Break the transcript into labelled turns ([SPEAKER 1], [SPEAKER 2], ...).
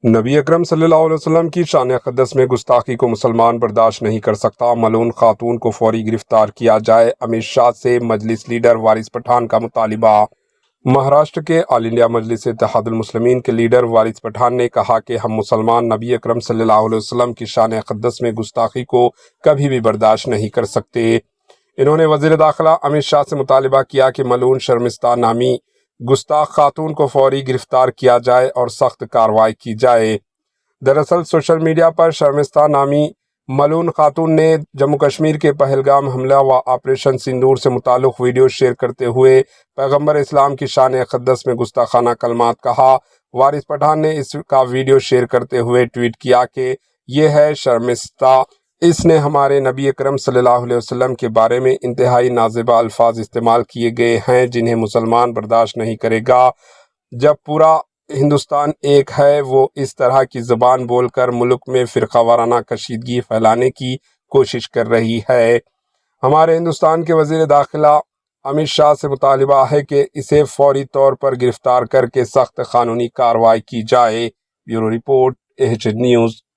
[SPEAKER 1] نبی اکرم صلی اللہ علیہ وسلم کی شان اقدس میں گستاخی کو مسلمان برداشت نہیں کر سکتا۔ ملعون خاتون کو فوری گرفتار کیا جائے، امت شاہ سے مجلس لیڈر وارث پٹھان کا مطالبہ۔ مہاراشٹر کے آل انڈیا مجلس اتحاد المسلمین کے لیڈر وارث پٹھان نے کہا کہ ہم مسلمان نبی اکرم صلی اللہ علیہ وسلم کی شان اقدس میں گستاخی کو کبھی بھی برداشت نہیں کر سکتے۔ انہوں نے وزیر داخلہ امت شاہ سے مطالبہ کیا کہ ملعون شرمستہ نامی گستاخ خاتون کو فوری گرفتار کیا جائے اور سخت کارروائی کی جائے۔ دراصل سوشل میڈیا پر شرمستہ نامی ملعون خاتون نے جموں کشمیر کے پہلگام حملہ و آپریشن سندور سے متعلق ویڈیو شیئر کرتے ہوئے پیغمبر اسلام کی شان اقدس میں گستاخانہ کلمات کہا۔ وارث پٹھان نے اس کا ویڈیو شیئر کرتے ہوئے ٹویٹ کیا کہ یہ ہے شرمستہ، اس نے ہمارے نبی اکرم صلی اللہ علیہ وسلم کے بارے میں انتہائی نازیبہ الفاظ استعمال کیے گئے ہیں جنہیں مسلمان برداشت نہیں کرے گا۔ جب پورا ہندوستان ایک ہے، وہ اس طرح کی زبان بول کر ملک میں فرقہ وارانہ کشیدگی پھیلانے کی کوشش کر رہی ہے۔ ہمارے ہندوستان کے وزیر داخلہ امت شاہ سے مطالبہ ہے کہ اسے فوری طور پر گرفتار کر کے سخت قانونی کارروائی کی جائے۔ Bureau report, AHN news.